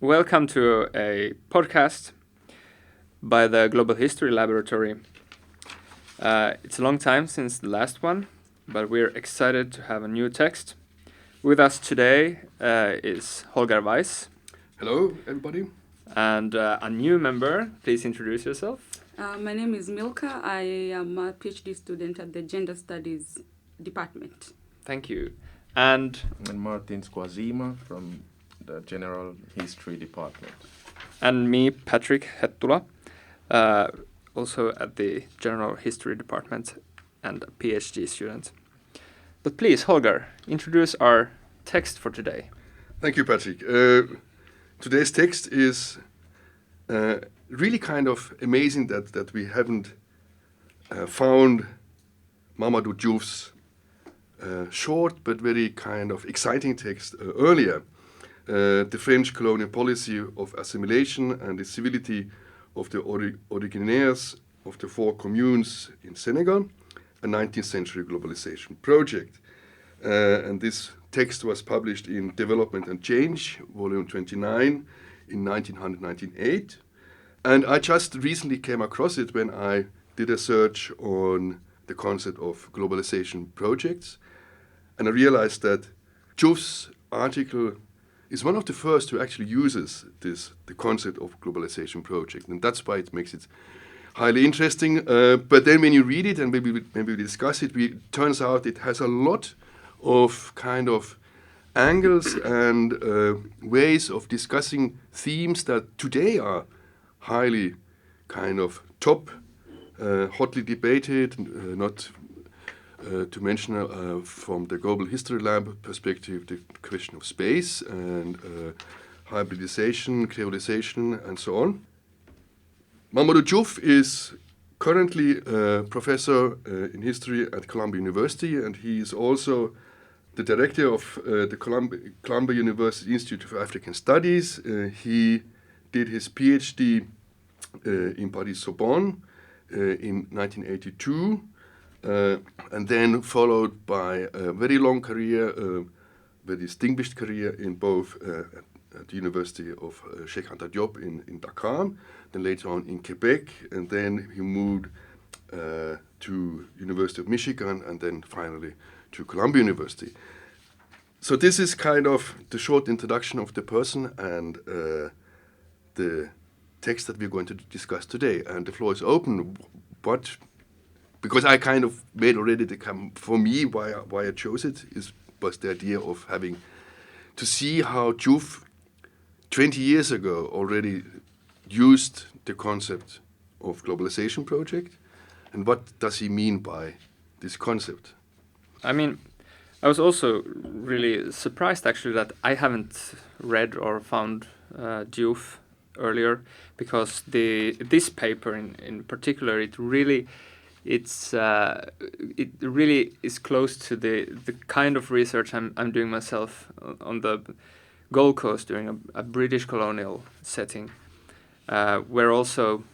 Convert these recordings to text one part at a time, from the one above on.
Welcome to a podcast by the Global History Laboratory. It's a long time since the last one, but we're excited to have a new text. With us today is Holger Weiss. Hello, everybody. And a new member. Please introduce yourself. My name is Milka. I am a PhD student at the Gender Studies Department. Thank you. And Kwazema from the General History Department. And me, Patrik Hettula, also at the General History Department and a PhD student. But please, Holger, introduce our text for today. Thank you, Patrik. Today's text is really kind of amazing that we haven't found Mamadou Diouf's short but very kind of exciting text earlier. The French colonial policy of assimilation and the civility of the Originaires of the four Communes in Senegal, a 19th century globalization project. And this text was published in Development and Change, volume 29, in 1998. And I just recently came across it when I did a search on the concept of globalization projects. And I realized that Diouf's article is one of the first who actually uses the concept of globalization project. And that's why it makes it highly interesting. But then when you read it and maybe we discuss it, it turns out it has a lot of kind of angles and ways of discussing themes that today are highly kind of top, hotly debated, not to mention from the Global History Lab perspective, the question of space and hybridization, creolization, and so on. Mamadou Diouf is currently a professor in history at Columbia University, and he is also the director of the Columbia University Institute for African Studies. He did his PhD in Paris-Sorbonne in 1982. And then followed by a very long career, very distinguished career in both at the University of Cheikh Anta Diop in Dakar, then later on in Quebec, and then he moved to University of Michigan, and then finally to Columbia University. So this is kind of the short introduction of the person and the text that we're going to discuss today. And the floor is open. Because I kind of made already for me why I chose it was the idea of having to see how Diouf 20 years ago already used the concept of globalization project, and what does he mean by this concept? I mean, I was also really surprised actually that I haven't read or found Diouf earlier, because this paper in particular, it really is close to the kind of research I'm doing myself on the Gold Coast during a British colonial setting, where also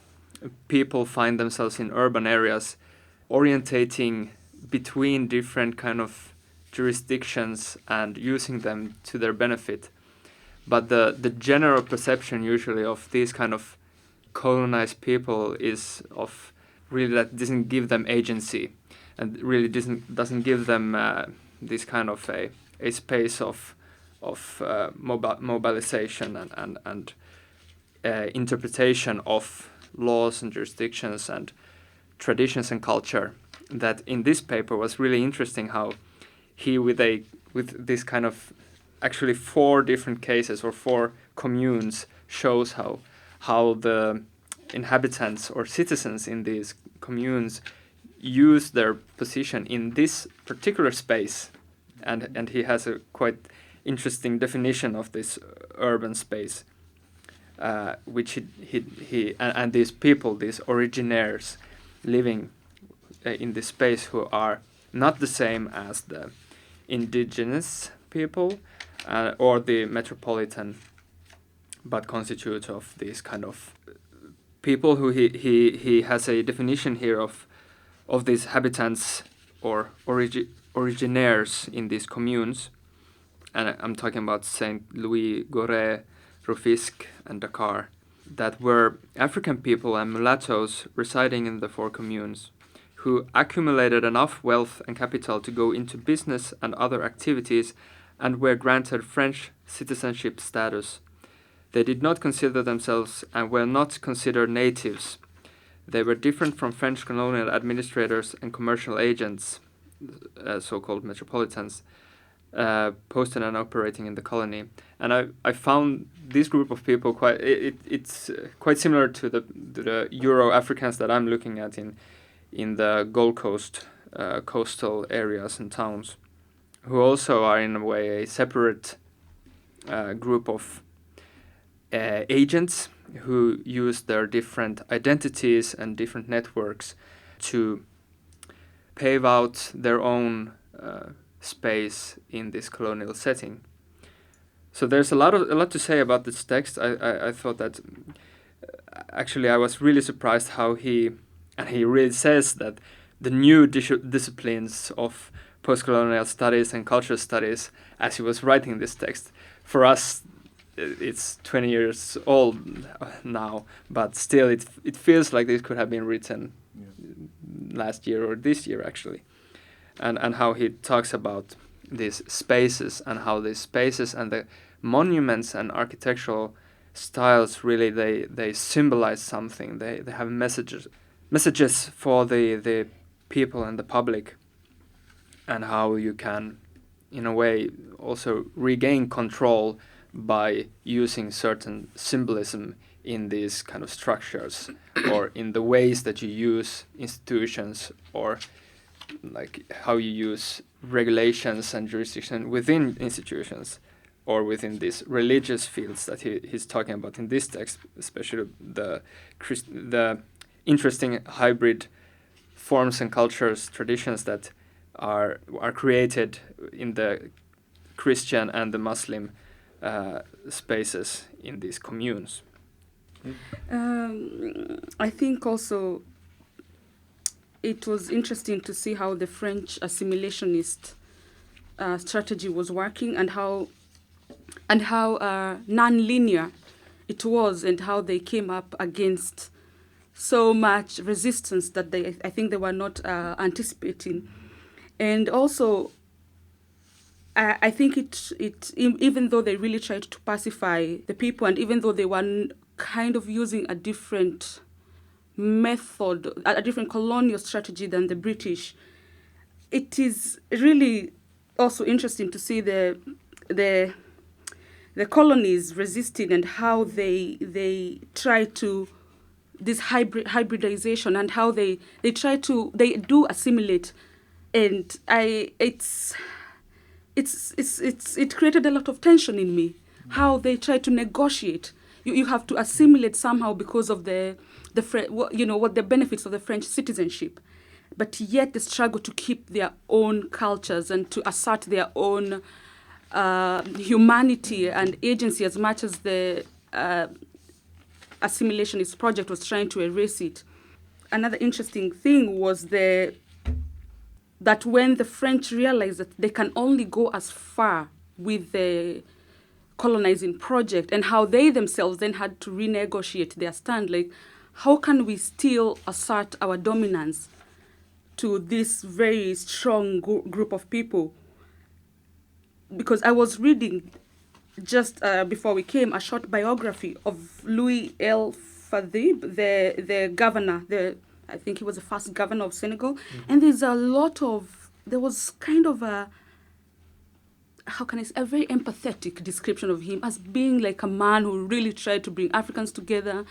people find themselves in urban areas orientating between different kind of jurisdictions and using them to their benefit. But the general perception usually of these kind of colonized people is of really that doesn't give them agency, and really doesn't give them this kind of a space of mobilization and interpretation of laws and jurisdictions and traditions and culture. That in this paper was really interesting how he with this kind of actually 4 different cases or 4 communes shows how the inhabitants or citizens in these communes use their position in this particular space, and he has a quite interesting definition of this urban space, which he and these people, these originaires, living in this space who are not the same as the indigenous people or the metropolitan, but constitute of these kind of people who he has a definition here of these habitants or originaires in these communes. And I'm talking about Saint Louis Gorée, Rufisque, and Dakar, that were African people and mulattoes residing in the four communes, who accumulated enough wealth and capital to go into business and other activities and were granted French citizenship status. They did not consider themselves and were not considered natives. They were different from French colonial administrators and commercial agents, so-called metropolitans, posted and operating in the colony. And I found this group of people it's quite similar to the Euro-Africans that I'm looking at in the Gold Coast coastal areas and towns, who also are in a way a separate group of agents who use their different identities and different networks to pave out their own space in this colonial setting. So there's a lot to say about this text. I thought that actually I was really surprised how he really says that the new disciplines of post-colonial studies and cultural studies, as he was writing this text, for us it's 20 years old now, but still it feels like this could have been written last year or this year actually. And how he talks about these spaces and how these spaces and the monuments and architectural styles really they symbolize something. They have messages for the people and the public, and how you can in a way also regain control by using certain symbolism in these kind of structures or in the ways that you use institutions, or like how you use regulations and jurisdiction within institutions or within these religious fields that he's talking about in this text, especially the interesting hybrid forms and cultures, traditions that are created in the Christian and the Muslim spaces in these communes. I think also it was interesting to see how the French assimilationist strategy was working, and how non-linear it was, and how they came up against so much resistance that I think they were not anticipating. And also, I think it even though they really tried to pacify the people, and even though they were kind of using a different method, a different colonial strategy than the British, it is really also interesting to see the colonies resisting, and how they try to this hybridization, and how they do assimilate, and it created a lot of tension in me, how they try to negotiate. You have to assimilate somehow because of the benefits of the French citizenship, but yet the struggle to keep their own cultures and to assert their own humanity and agency, as much as the assimilationist project was trying to erase it. Another interesting thing was that when the French realized that they can only go as far with the colonizing project, and how they themselves then had to renegotiate their stand, like, how can we still assert our dominance to this very strong group of people? Because I was reading just before we came a short biography of Louis El Fadhib, the governor, I think he was the first governor of Senegal, and there was kind of a very empathetic description of him as being like a man who really tried to bring Africans together,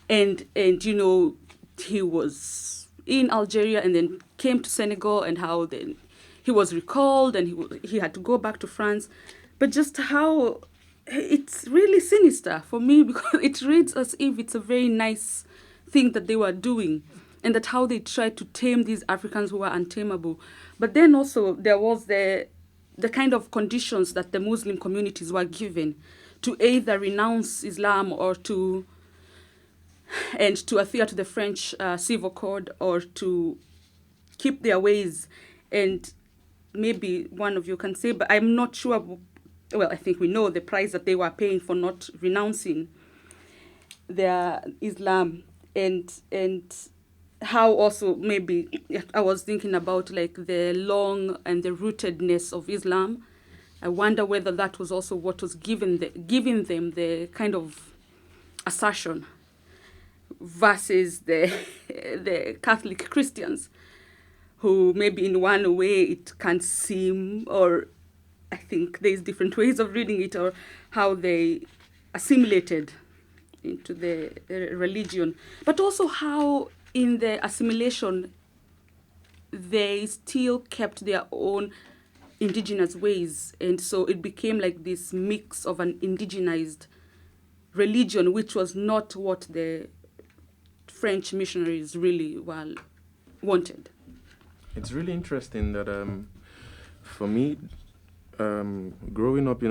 and he was in Algeria and then came to Senegal, and how then he was recalled and he had to go back to France. But just how it's really sinister for me, because it reads as if it's a very nice thing that they were doing, and that how they tried to tame these Africans who were untamable. But then also there was the kind of conditions that the Muslim communities were given to either renounce Islam or to adhere to the French civil code, or to keep their ways. And maybe one of you can say, but I'm not sure well, I think we know the price that they were paying for not renouncing their Islam, and how also maybe I was thinking about like the long and the rootedness of Islam. I wonder whether that was also what was giving them the kind of assertion versus the the Catholic Christians, who maybe in one way it can seem, or I think there's different ways of reading it, or how they assimilated into the religion, but also how in the assimilation they still kept their own indigenous ways, and so it became like this mix of an indigenized religion, which was not what the French missionaries really wanted. It's really interesting that for me, growing up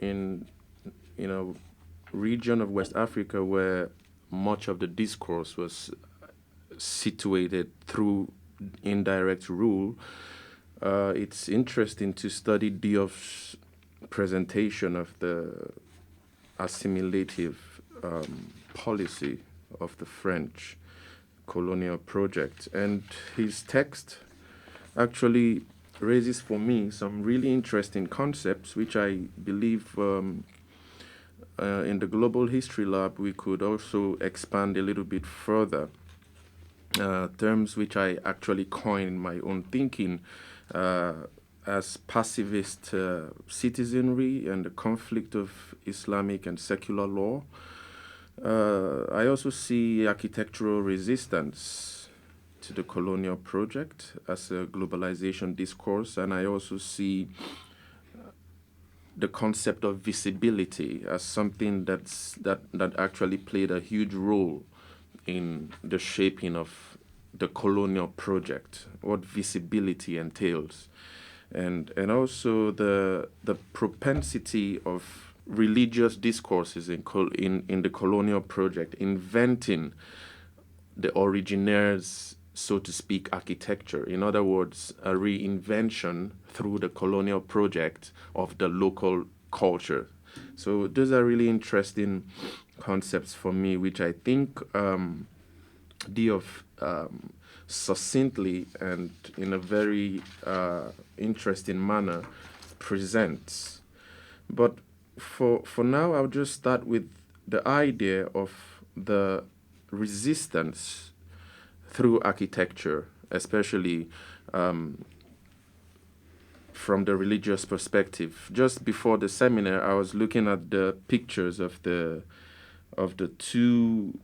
in a region of West Africa where much of the discourse was situated through indirect rule, it's interesting to study Diouf's presentation of the assimilative policy of the French colonial project. And his text actually raises for me some really interesting concepts, which I believe in the Global History Lab we could also expand a little bit further. Terms which I actually coined in my own thinking as pacifist citizenry and the conflict of Islamic and secular law. I also see architectural resistance to the colonial project as a globalization discourse, and I also see the concept of visibility as something that actually played a huge role in the shaping of the colonial project, what visibility entails, and also the propensity of religious discourses in the colonial project, inventing the Originaires, so to speak, architecture. In other words, a reinvention through the colonial project of the local culture. So those are really interesting concepts for me, which I think Diouf succinctly and in a very interesting manner presents. But for now, I'll just start with the idea of the resistance through architecture, especially from the religious perspective. Just before the seminar, I was looking at the pictures of the two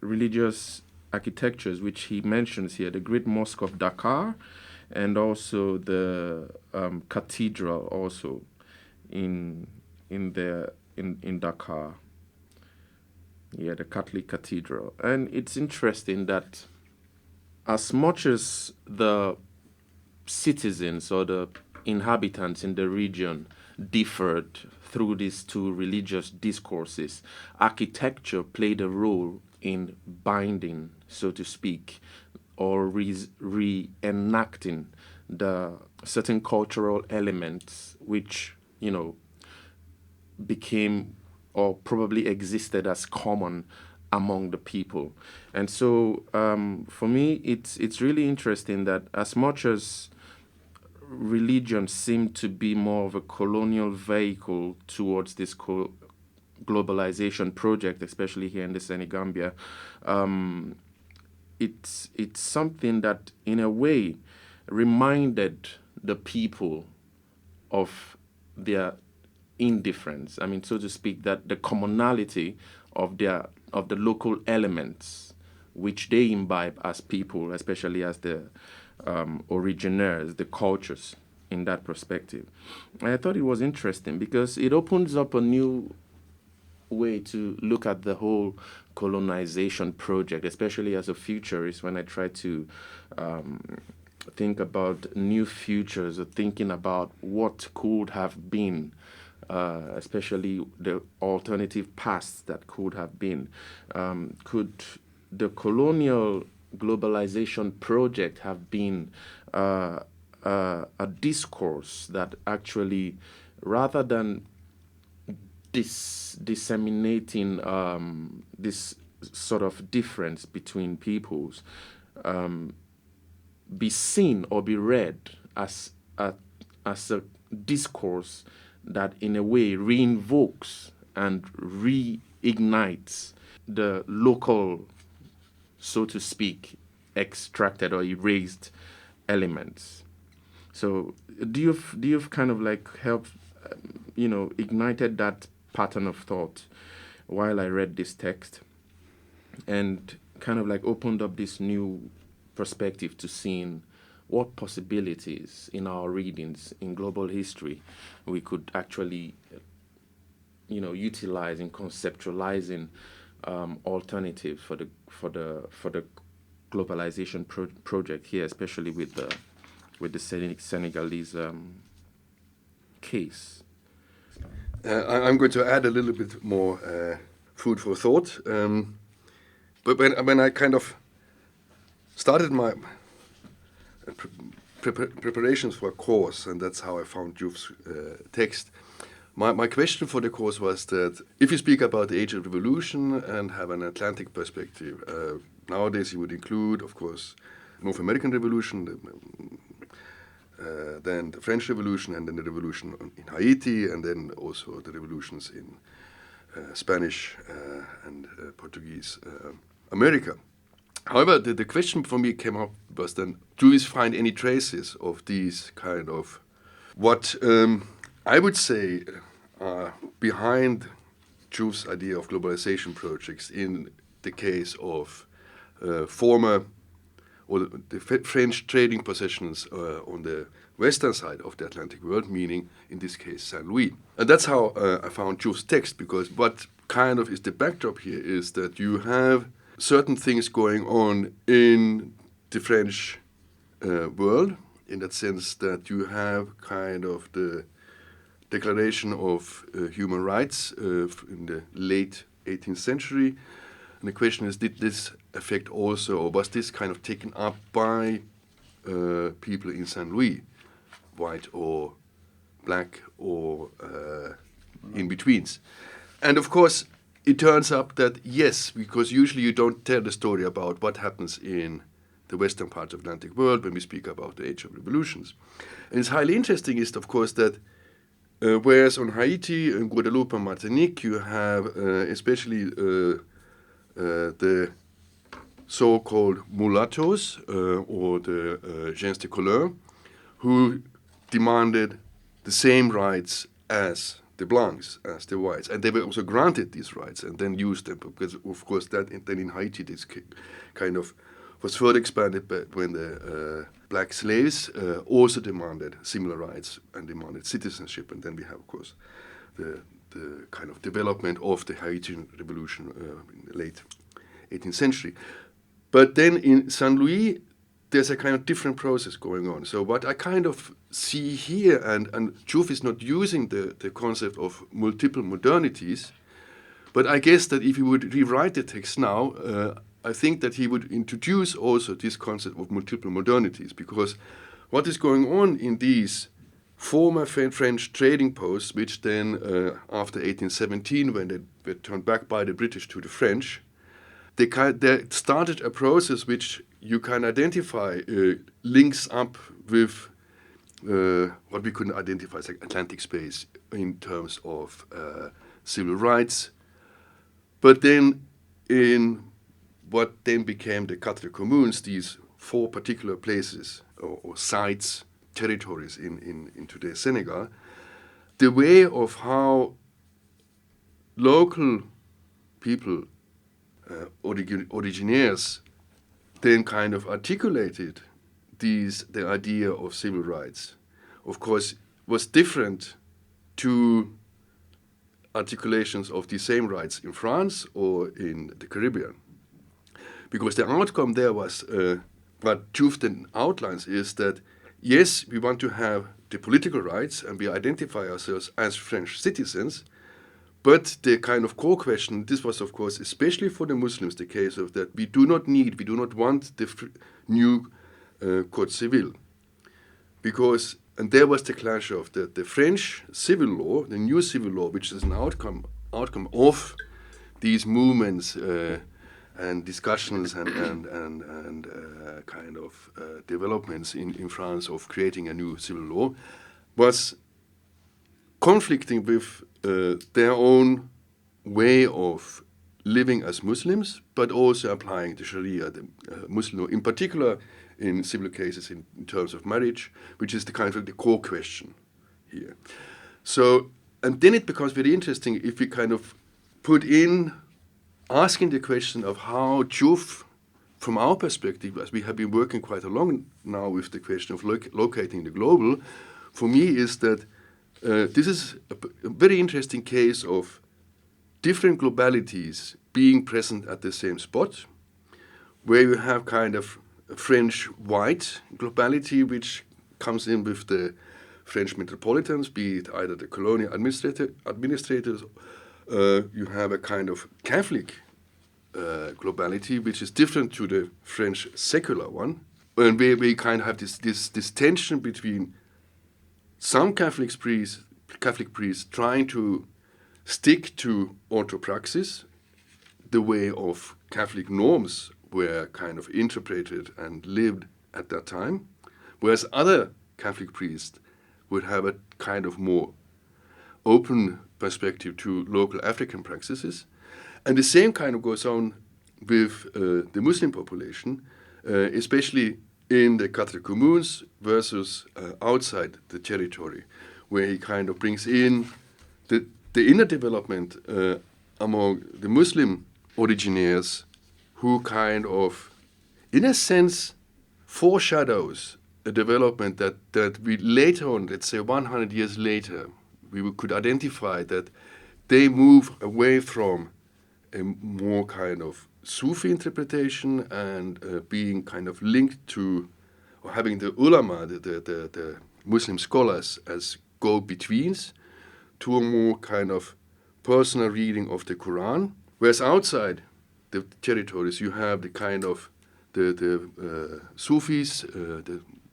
religious architectures which he mentions here: the Great Mosque of Dakar, and also the cathedral also in Dakar. Yeah, the Catholic Cathedral. And it's interesting that as much as the citizens or the inhabitants in the region differed through these two religious discourses, architecture played a role in binding, so to speak, or reenacting the certain cultural elements which, became or probably existed as common among the people. And so for me, it's really interesting that as much as religion seemed to be more of a colonial vehicle towards this globalization project, especially here in the Senegambia, it's something that in a way reminded the people of their indifference. I mean, so to speak, that the commonality of the local elements which they imbibe as people, especially as the originaires, the cultures in that perspective. And I thought it was interesting because it opens up a new way to look at the whole colonization project, especially as a futurist, when I try to think about new futures or thinking about what could have been, especially the alternative pasts that could have been. Could the colonial globalization project have been a discourse that actually, rather than disseminating this sort of difference between peoples, be seen or be read as a discourse that in a way reinvokes and reignites the local, so to speak, extracted or erased elements. So do you kind of like help, ignited that pattern of thought while I read this text, and kind of like opened up this new perspective to seeing what possibilities in our readings in global history we could actually, utilize in conceptualizing alternatives for the globalization project here, especially with the Senegalese case. I'm going to add a little bit more food for thought. But when I kind of started my preparations for a course, and that's how I found Diouf's text, my question for the course was that if you speak about the age of revolution and have an Atlantic perspective, nowadays you would include, of course, North American Revolution, then the French Revolution, and then the revolution in Haiti, and then also the revolutions in Spanish and Portuguese America. However, the question for me came up was then, do we find any traces of these kind of what I would say are behind Diouf's idea of globalization projects in the case of former or the French trading possessions on the western side of the Atlantic world, meaning in this case Saint Louis. And that's how I found Diouf's text, because what kind of is the backdrop here is that you have certain things going on in the French world, in that sense that you have kind of the Declaration of Human Rights in the late 18th century. And the question is, did this affect also, or was this kind of taken up by people in Saint Louis, white or black or in-betweens? And of course, it turns up that yes, because usually you don't tell the story about what happens in the western part of the Atlantic world when we speak about the age of revolutions. And it's highly interesting is, of course, that whereas on Haiti and Guadeloupe and Martinique, you have especially the so-called mulattoes or the gens de couleur, who demanded the same rights as the blancs, as the whites, and they were also granted these rights and then used them, because of course that then in Haiti this kind of was further expanded when the black slaves also demanded similar rights and demanded citizenship, and then we have of course the kind of development of the Haitian Revolution in the late 18th century. But then in Saint Louis, there's a kind of different process going on. So what I kind of see here, and Diouf is not using the concept of multiple modernities, but I guess that if he would rewrite the text now, I think that he would introduce also this concept of multiple modernities, because what is going on in these former French trading posts, which then after 1817, when they were turned back by the British to the French, they started a process which you can identify links up with what we could identify as like Atlantic space in terms of civil rights. But then in what then became the quatre communes, these four particular places or sites, territories in today's Senegal, the way of how local people, Originaires, then kind of articulated the idea of civil rights, of course, was different to articulations of the same rights in France or in the Caribbean. Because the outcome there was, what Diouf then outlines is that, yes, we want to have the political rights and we identify ourselves as French citizens, but the kind of core question, this was of course especially for the Muslims the case of that we do not want the new Code Civil. because, and there was the clash of the French civil law, the new civil law, which is an outcome of these movements and discussions and kind of developments in France of creating a new civil law, was conflicting with their own way of living as Muslims, but also applying the Sharia, the Muslim law, in particular in civil cases in terms of marriage, which is the kind of the core question here. So, and then it becomes very interesting if we kind of put in asking the question of how Diouf, from our perspective, as we have been working quite a long now with the question of locating the global, for me is that this is a very interesting case of different globalities being present at the same spot, where you have kind of a French white globality, which comes in with the French metropolitans, be it either the colonial administrators, you have a kind of Catholic globality, which is different to the French secular one, and where we kind of have this tension between some Catholic priests trying to stick to orthopraxis, the way of Catholic norms were kind of interpreted and lived at that time, whereas other Catholic priests would have a kind of more open perspective to local African practices. And the same kind of goes on with the Muslim population, especially in the Communes versus outside the territory, where he kind of brings in the inner development among the Muslim originaires, who kind of, in a sense, foreshadows a development that we later on, let's say 100 years later, we could identify that they move away from a more kind of Sufi interpretation and being kind of linked to, or having the ulama, the Muslim scholars, as go-betweens, to a more kind of personal reading of the Quran. Whereas outside the territories, you have the kind of the Sufis,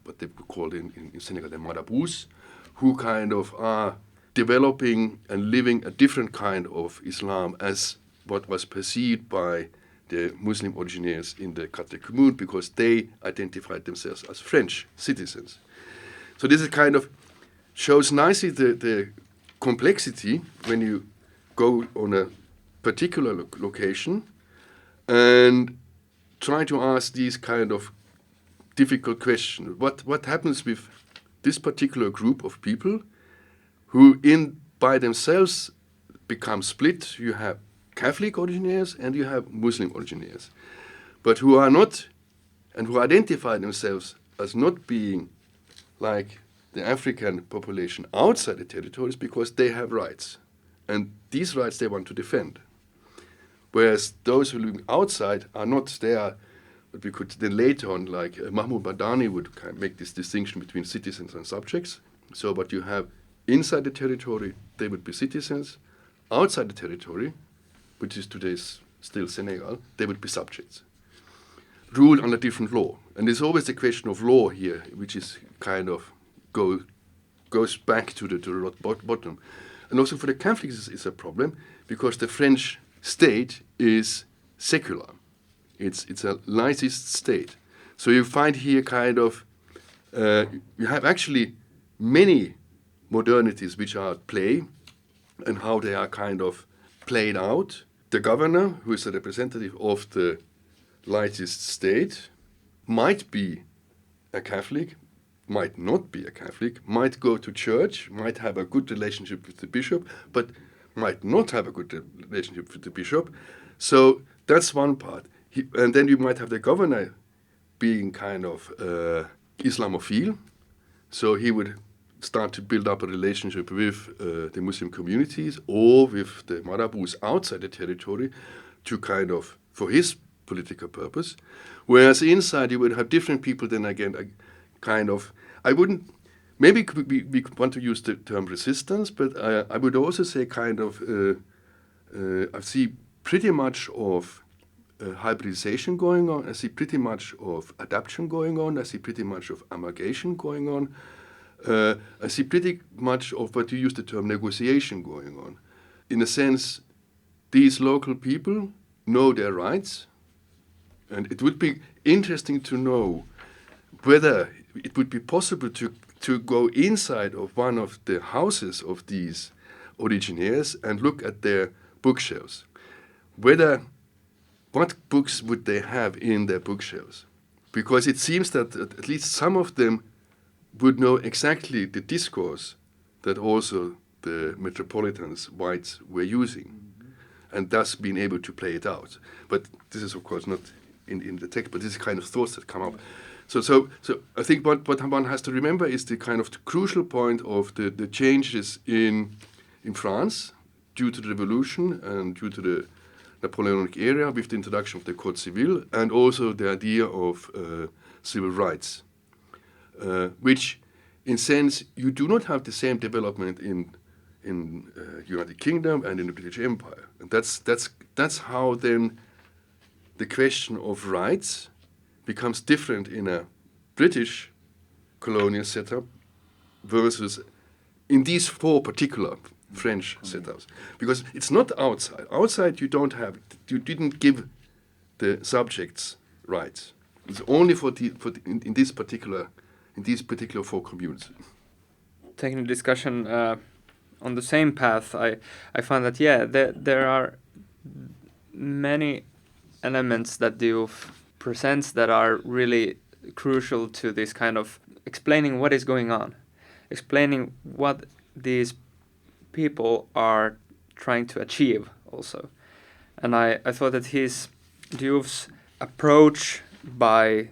what they call in Senegal the marabouts, who kind of are developing and living a different kind of Islam as what was perceived by the Muslim originaires in the Commune, because they identified themselves as French citizens. So this is kind of shows nicely the complexity when you go on a particular location and try to ask these kind of difficult questions. What happens with this particular group of people who by themselves become split? You have Catholic originaires and you have Muslim originaires, but who are not, and who identify themselves as not being like the African population outside the territories, because they have rights, and these rights they want to defend. Whereas those who live outside are not there. But we could then later on, like Mahmoud Badani would kind of make this distinction between citizens and subjects. So what you have inside the territory, they would be citizens. Outside the territory, which is today's still Senegal, they would be subjects, ruled under different law. And there's always the question of law here, which is kind of goes back to the bottom. And also for the Catholics it's a problem, because the French state is secular. It's a laicist state. So you find here kind of, you have actually many modernities which are at play, and how they are kind of played out. The governor, who is a representative of the laicist state, might be a Catholic, might not be a Catholic, might go to church, might have a good relationship with the bishop, but might not have a good relationship with the bishop. So that's one part. And then you might have the governor being kind of Islamophile. So he would start to build up a relationship with the Muslim communities or with the marabouts outside the territory to kind of, for his political purpose. Whereas inside you would have different people then again, kind of, I wouldn't, maybe we want to use the term resistance, but I would also say kind of, I see pretty much of hybridization going on. I see pretty much of adaptation going on. I see pretty much of amalgamation going on. I see pretty much of what you use the term negotiation going on. In a sense, these local people know their rights, and it would be interesting to know whether it would be possible to go inside of one of the houses of these Originaires and look at their bookshelves. What books would they have in their bookshelves? Because it seems that at least some of them would know exactly the discourse that also the metropolitans, whites, were using, and thus being able to play it out. But this is, of course, not in the text, but this is kind of thoughts that come up. So I think what one has to remember is the kind of the crucial point of the changes in France due to the revolution and due to the Napoleonic era with the introduction of the Code Civil and also the idea of civil rights, which in sense you do not have the same development in United Kingdom and in the British Empire. And that's how then the question of rights becomes different in a British colonial setup versus in these four particular French setups. Because it's not outside. Outside you didn't give the subjects rights. It's only in these particular four communes. Taking the discussion on the same path, I find that there are many elements that Diouf presents that are really crucial to this kind of explaining what is going on, explaining what these people are trying to achieve also. And I thought that Diouf's approach by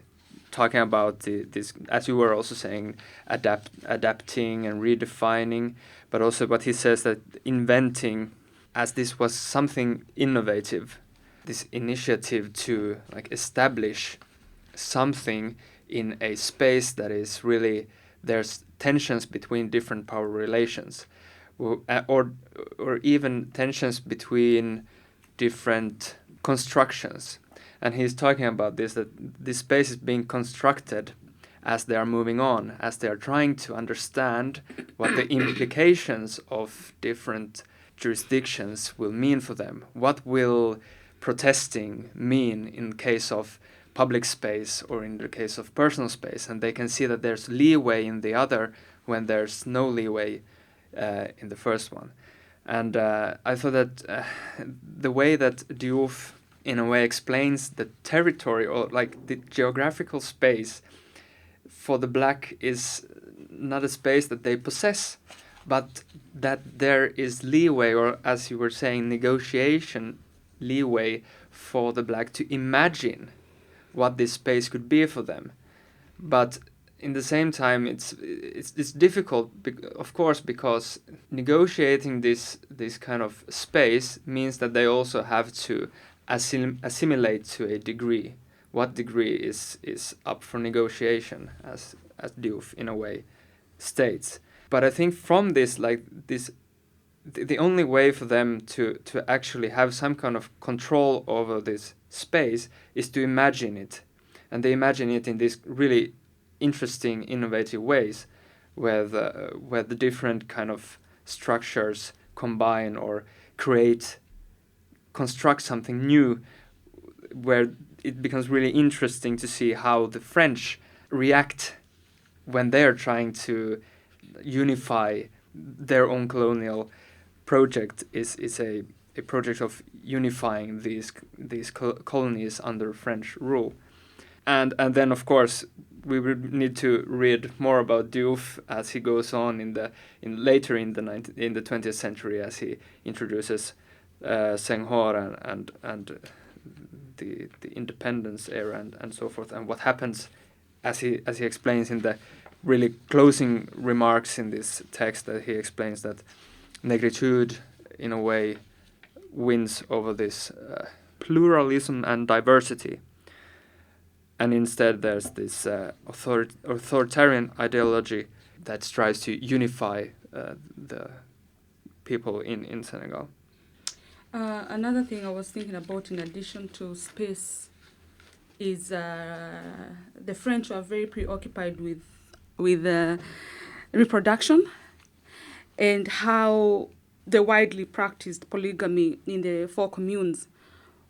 talking about this, as you were also saying, adapting and redefining, but also what he says that inventing, as this was something innovative, this initiative to establish something in a space that is really, there's tensions between different power relations, or even tensions between different constructions. And he's talking about this, that this space is being constructed as they are moving on, as they are trying to understand what the implications of different jurisdictions will mean for them. What will protesting mean in case of public space or in the case of personal space? And they can see that there's leeway in the other when there's no leeway in the first one. And I thought that the way that Diouf in a way explains the territory or the geographical space for the black is not a space that they possess, but that there is leeway, or as you were saying, negotiation leeway for the black to imagine what this space could be for them. But in the same time, it's difficult, of course, because negotiating this kind of space means that they also have to assimilate to a degree. What degree is up for negotiation, as Diouf in a way states. But I think from this, the only way for them to actually have some kind of control over this space is to imagine it. And they imagine it in these really interesting, innovative ways, where the different kind of structures combine or construct something new, where it becomes really interesting to see how the French react when they're trying to unify their own colonial project. Is a project of unifying these colonies under French rule. And then, of course, we would need to read more about Diouf as he goes on later in the 20th century, as he introduces Senghor and the independence era and so forth, and what happens as he explains in the really closing remarks in this text, that he explains that negritude in a way wins over this pluralism and diversity. And instead there's this authoritarian ideology that strives to unify the people in Senegal. Another thing I was thinking about in addition to space is the French are very preoccupied with reproduction and how the widely practiced polygamy in the four communes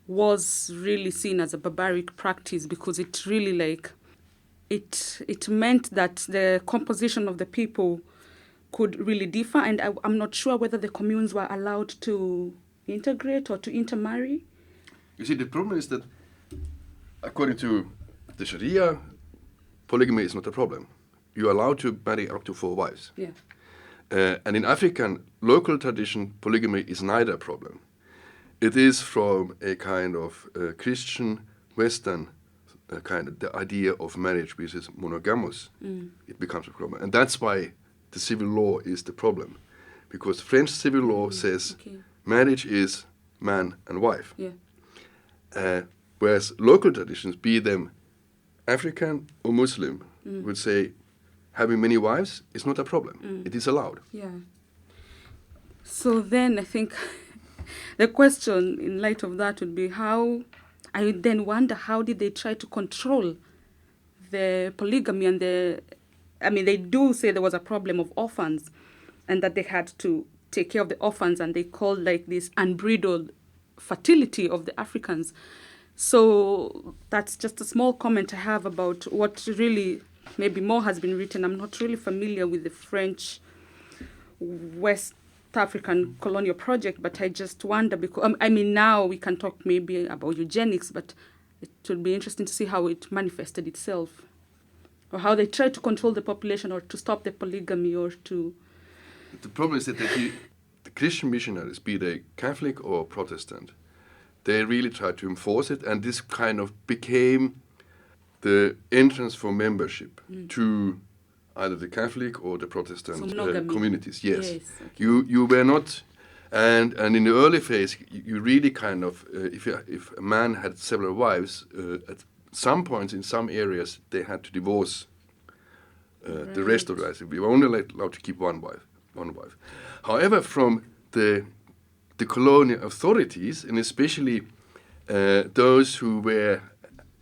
was really seen as a barbaric practice, because it really it meant that the composition of the people could really differ, and I'm not sure whether the communes were allowed to integrate or to intermarry. You see, the problem is that according to the Sharia, polygamy is not a problem. You're allowed to marry up to 4 wives. Yeah. And in African local tradition, polygamy is neither a problem. It is from a kind of Christian Western kind of the idea of marriage, which is monogamous. It becomes a problem. And that's why the civil law is the problem. Because French civil law says marriage is man and wife. Yeah. Whereas local traditions, be them African or Muslim, would say having many wives is not a problem. It is allowed. Yeah. So then I think the question in light of that would be I then wonder, how did they try to control the polygamy and they do say there was a problem of orphans and that they had to take care of the orphans, and they called this unbridled fertility of the Africans. So that's just a small comment I have about what really, maybe more has been written. I'm not really familiar with the French West African colonial project, but I just wonder, because now we can talk maybe about eugenics, but it would be interesting to see how it manifested itself, or how they tried to control the population or to stop the polygamy or to... The problem is that the Christian missionaries, be they Catholic or Protestant, they really tried to enforce it, and this kind of became the entrance for membership to either the Catholic or the Protestant communities. Yes. Okay. You were not, and in the early phase, you really kind of, if a man had several wives, at some points in some areas they had to divorce the rest of the wives. We were only allowed to keep one wife. However, from the colonial authorities, and especially those who were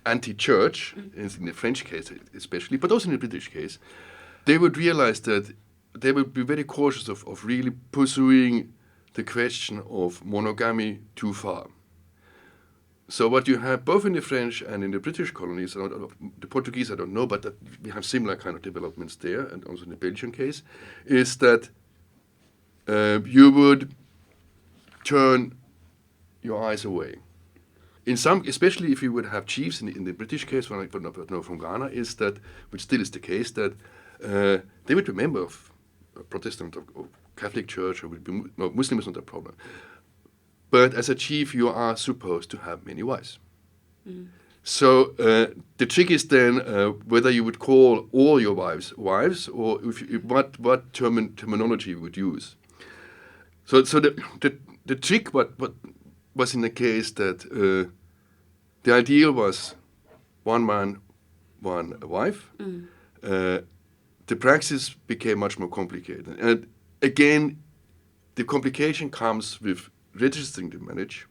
anti-church, in the French case especially, but also in the British case, they would realize that they would be very cautious of really pursuing the question of monogamy too far. So what you have both in the French and in the British colonies, the Portuguese I don't know, but we have similar kind of developments there, and also in the Belgian case, is that you would turn your eyes away. In some, especially if you would have chiefs in the British case, when I know from Ghana, is that, which still is the case, that they would be a member of a Protestant or Catholic church, or would be Muslim is not a problem. But as a chief, you are supposed to have many wives. So the trick is then whether you would call all your wives, or what terminology you would use. So the trick what was in the case that the ideal was one man, one wife. The praxis became much more complicated. And again, the complication comes with registering the marriage,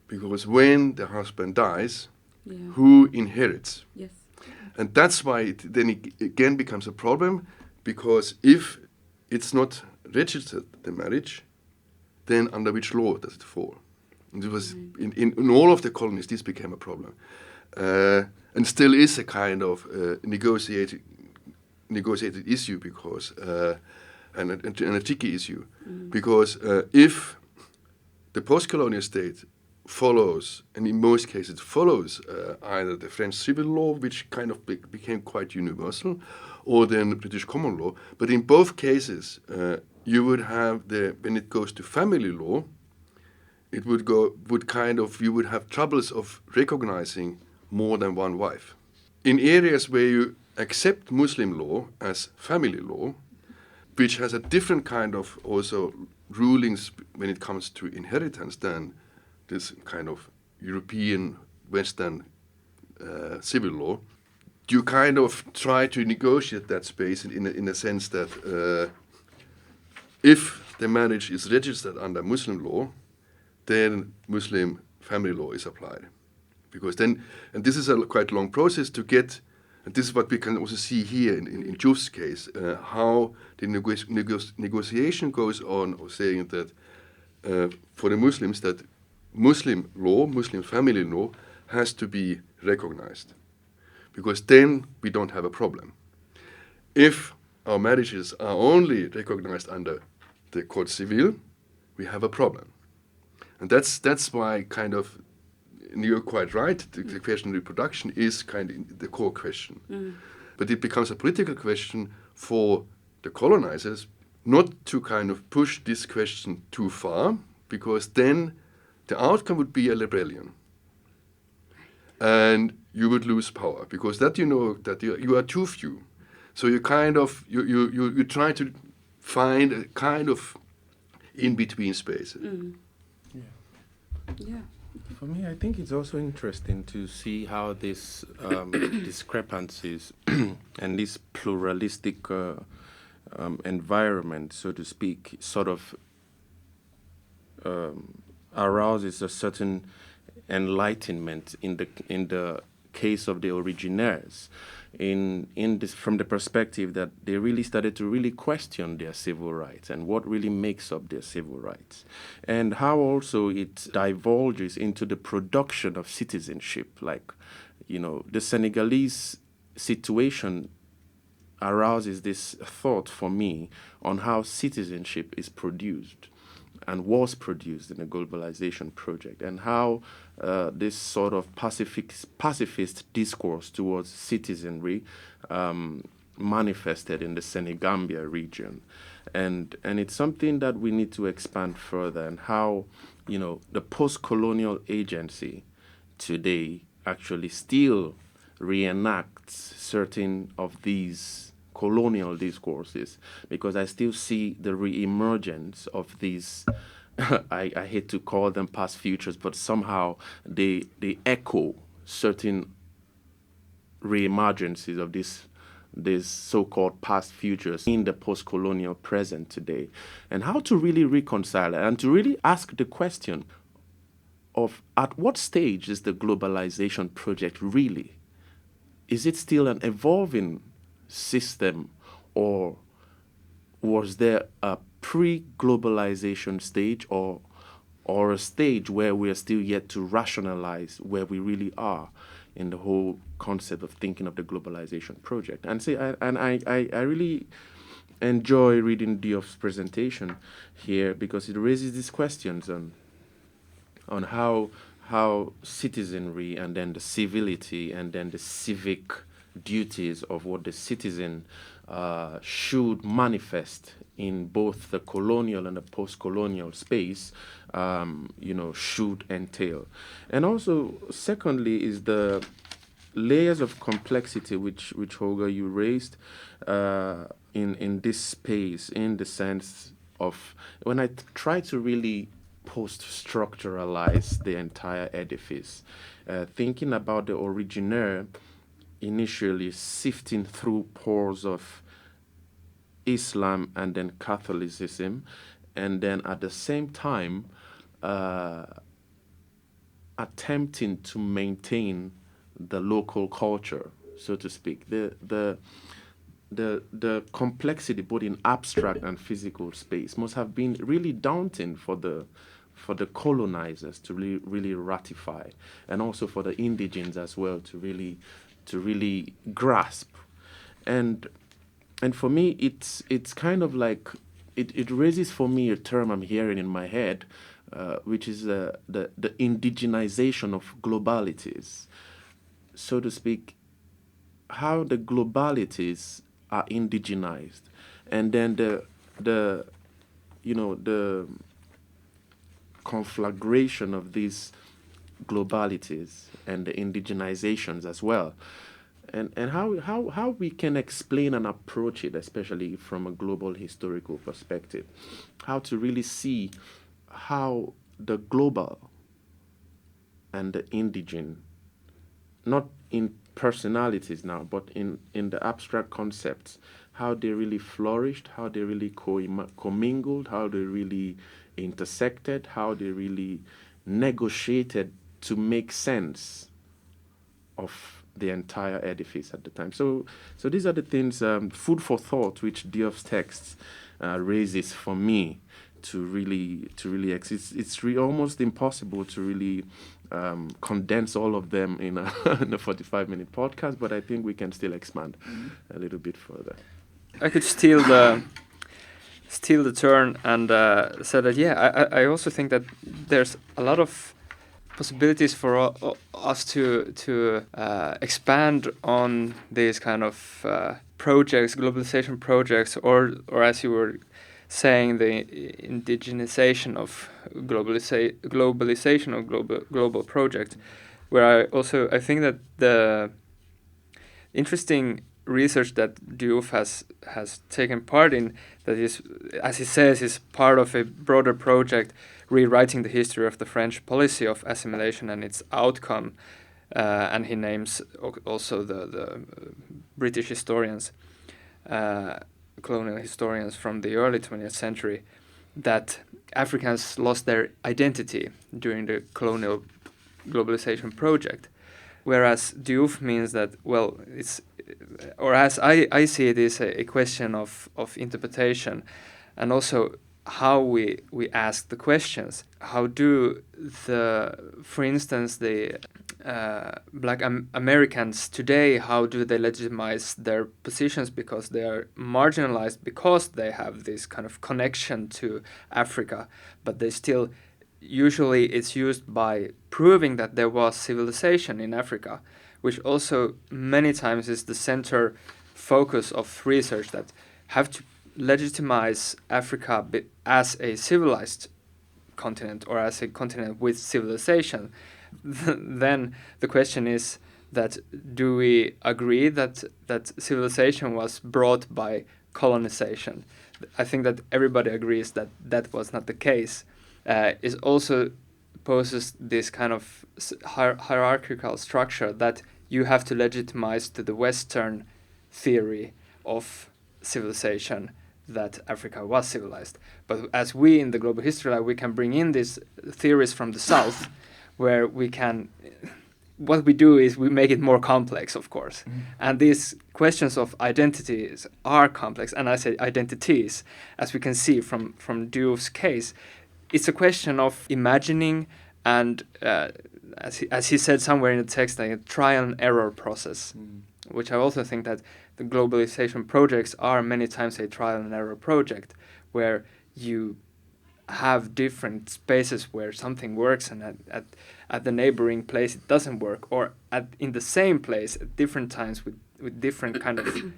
because when the husband dies, who inherits? Yes. And that's why it then again becomes a problem, because if it's not registered, the marriage, then under which law does it fall? And it was in all of the colonies, this became a problem, and still is a kind of negotiated issue, because and a tricky issue, because if the post-colonial state follows, and in most cases follows either the French civil law, which kind of became quite universal, or then the British common law, but in both cases you would have when it goes to family law, it you would have troubles of recognizing more than one wife. In areas where you accept Muslim law as family law, which has a different kind of also rulings when it comes to inheritance than this kind of European Western civil law, you kind of try to negotiate that space in a sense that if the marriage is registered under Muslim law, then Muslim family law is applied. Because then, and this is a quite long process to get And this is what we can also see here in Diouf's case, how the negotiation goes on, saying that for the Muslims that Muslim law, Muslim family law, has to be recognized, because then we don't have a problem. If our marriages are only recognized under the Code Civil, we have a problem. And that's why kind of, and you're quite right, the question of reproduction is kind of the core question. But it becomes a political question for the colonizers not to kind of push this question too far, because then the outcome would be a rebellion. And you would lose power, because that you know that you are too few. So you kind of, you try to find a kind of in-between space. Yeah. For me, I think it's also interesting to see how these discrepancies and this pluralistic environment, so to speak, sort of arouses a certain enlightenment in the case of the Originaires, from the perspective that they really started to really question their civil rights and what really makes up their civil rights, and how also it divulges into the production of citizenship. Like, the Senegalese situation arouses this thought for me on how citizenship is produced and was produced in the Globalization project, and how this sort of pacifist discourse towards citizenry manifested in the Senegambia region. And it's something that we need to expand further, and how, the post-colonial agency today actually still reenacts certain of these colonial discourses, because I still see the re-emergence of these I hate to call them past futures, but somehow they echo certain re-emergences of these so-called past futures in the post-colonial present today, and how to really reconcile it, and to really ask the question of, at what stage is the globalization project really? Is it still an evolving system, or was there a pre-globalization stage, or a stage where we are still yet to rationalize where we really are in the whole concept of thinking of the globalization project? And I really enjoy reading Diouf's presentation here, because it raises these questions on how citizenry, and then the civility, and then the civic duties of what the citizen should manifest in both the colonial and the post-colonial space, should entail. And also, secondly, is the layers of complexity which Holger, you raised in this space, in the sense of, when I try to really post-structuralize the entire edifice, thinking about the Originaire initially sifting through pores of Islam and then Catholicism, and then at the same time attempting to maintain the local culture, so to speak. The complexity, both in abstract and physical space, must have been really daunting for the colonizers to really ratify, and also for the indigenes as well to really grasp. And for me, it's kind of like, it raises for me a term I'm hearing in my head, which is the indigenization of globalities, so to speak. How the globalities are indigenized, and then the conflagration of these globalities and the indigenizations as well, and how we can explain and approach it, especially from a global historical perspective, how to really see how the global and the indigene, not in personalities now, but in the abstract concepts, how they really flourished, how they really commingled, how they really intersected, how they really negotiated to make sense of the entire edifice at the time. So these are the things, food for thought, which Diouf's text raises for me to really exist. It's almost impossible to really condense all of them in a 45-minute podcast, but I think we can still expand a little bit further. I could steal the turn and say that I also think that there's a lot of possibilities for us to expand on these kind of projects, globalization projects, or as you were saying, the indigenization of globalization of global project, where I think that the interesting research that Diouf has taken part in, that is, as he says, is part of a broader project rewriting the history of the French policy of assimilation and its outcome, and he names also the British historians, colonial historians from the early 20th century, that Africans lost their identity during the colonial globalization project. Whereas Diouf means that, well, it's, or as I see it, is a question of interpretation, and also how we ask the questions. How do for instance, the Black Americans today, how do they legitimize their positions because they are marginalized, because they have this kind of connection to Africa, but they still, usually it's used by proving that there was civilization in Africa, which also many times is the center focus of research, that have to legitimize Africa as a civilized continent or as a continent with civilization. Then the question is that, do we agree that civilization was brought by colonization? I think that everybody agrees that that was not the case. It also poses this kind of hierarchical structure that you have to legitimize to the Western theory of civilization that Africa was civilized. But as we in the Global History Lab, we can bring in these theories from the South, where we can, what we do is we make it more complex, of course. And these questions of identities are complex, and I say identities, as we can see from Diouf's case. It's a question of imagining and, as he said somewhere in the text, like a trial and error process, which I also think that the globalization projects are many times a trial and error project, where you have different spaces where something works and at the neighboring place it doesn't work, or in the same place at different times with different kind of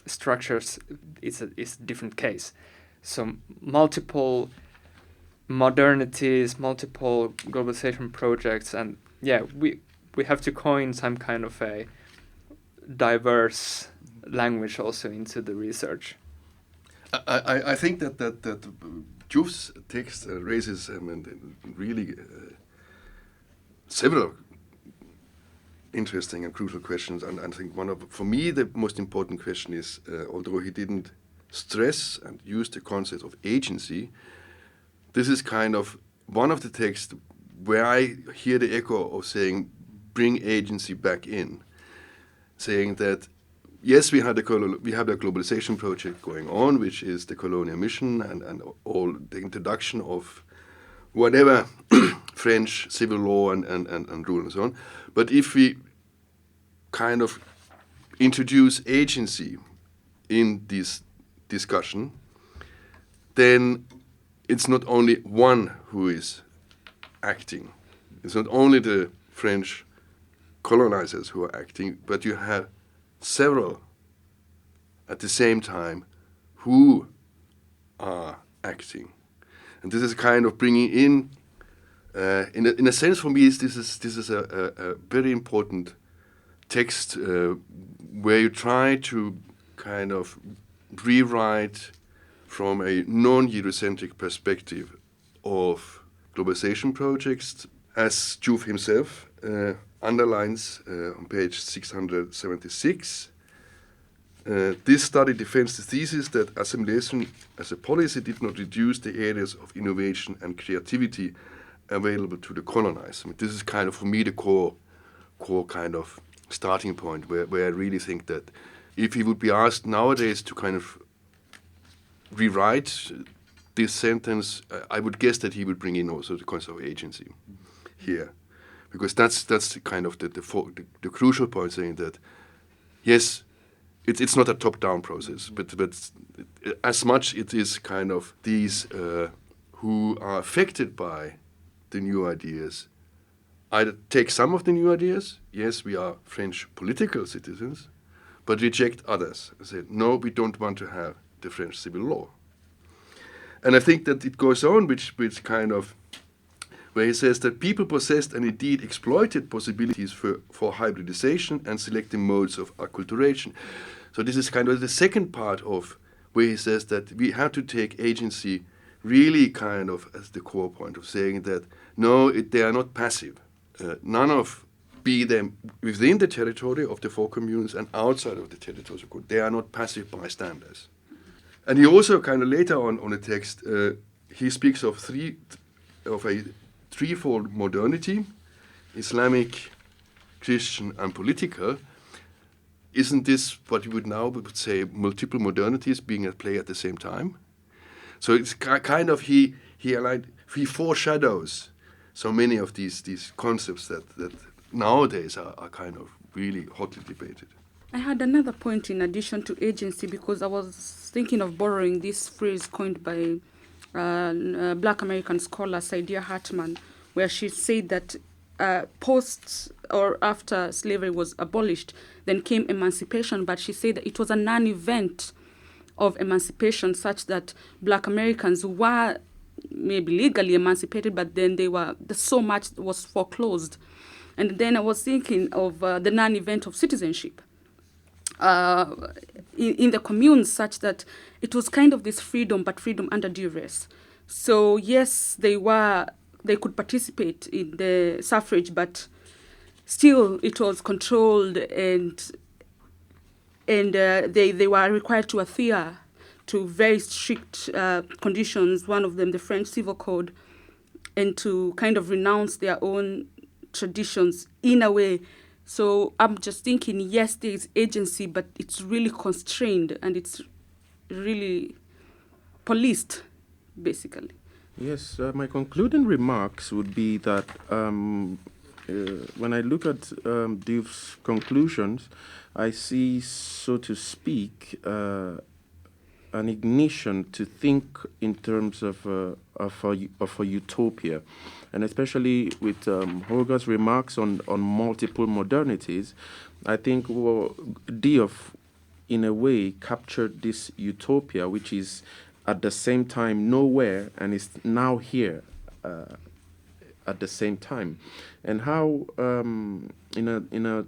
structures, it's a different case. So multiple modernities, multiple globalization projects, and we have to coin some kind of a diverse language also into the research. I think that Diouf's text raises really several interesting and crucial questions, and I think for me the most important question is, although he didn't stress and use the concept of agency, this is kind of one of the texts where I hear the echo of saying, bring agency back in, saying that yes, we have the globalization project going on, which is the colonial mission and all the introduction of whatever French civil law and rule and so on. But if we kind of introduce agency in this discussion, then it's not only one who is acting. It's not only the French colonizers who are acting, but you have several at the same time who are acting. And this is kind of bringing in a sense for me, this is a very important text where you try to kind of rewrite from a non-Eurocentric perspective of globalization projects, as Diouf himself underlines on page 676. This study defends the thesis that assimilation as a policy did not reduce the areas of innovation and creativity available to the colonized. I mean, this is kind of, for me, the core kind of starting point where I really think that if he would be asked nowadays to kind of rewrite this sentence, I would guess that he would bring in also the concept of agency here, because that's kind of the crucial point, saying that yes, it's not a top-down process, but as much it is kind of these who are affected by the new ideas either take some of the new ideas. Yes, we are French political citizens, but reject others. Say, no, we don't want to have the French civil law. And I think that it goes on, which kind of, where he says that people possessed and indeed exploited possibilities for hybridization and selective modes of acculturation. So this is kind of the second part of where he says that we have to take agency really kind of as the core point of saying that, no, they are not passive. None of, be them within the territory of the four communes and outside of the territories, they are not passive bystanders. And he also kind of later on the text, he speaks of a threefold modernity: Islamic, Christian, and political. Isn't this what you would say multiple modernities being at play at the same time? So it's kind of he foreshadows so many of these concepts that nowadays are kind of really hotly debated. I had another point in addition to agency, because I was thinking of borrowing this phrase coined by Black American scholar Saidiya Hartman, where she said that post or after slavery was abolished, then came emancipation, but she said that it was a non-event of emancipation, such that Black Americans were maybe legally emancipated, but then so much was foreclosed. And then I was thinking of the non-event of citizenship in the communes, such that it was kind of this freedom, but freedom under duress. So yes, they could participate in the suffrage, but still it was controlled, and they were required to adhere to very strict conditions, one of them the French Civil Code, and to kind of renounce their own traditions in a way. So I'm just thinking, yes, there is agency, but it's really constrained and it's really policed, basically. Yes, my concluding remarks would be that when I look at Diouf's conclusions, I see, so to speak, an ignition to think in terms of a utopia, and especially with Holger's remarks on multiple modernities, I think Diouf, in a way, captured this utopia, which is at the same time nowhere and is now here at the same time, and how in a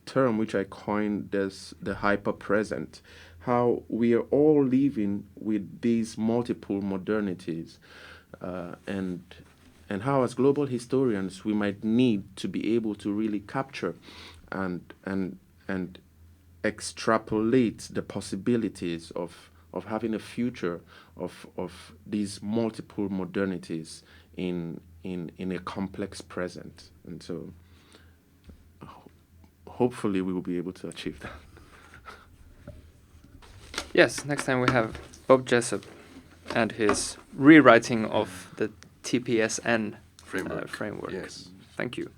term which I coined as the hyper-present, how we are all living with these multiple modernities, and how as global historians we might need to be able to really capture and extrapolate the possibilities of having a future of these multiple modernities in a complex present. And so hopefully we will be able to achieve that. Yes, next time we have Bob Jessup and his rewriting of the TPSN framework. Yes. Thank you.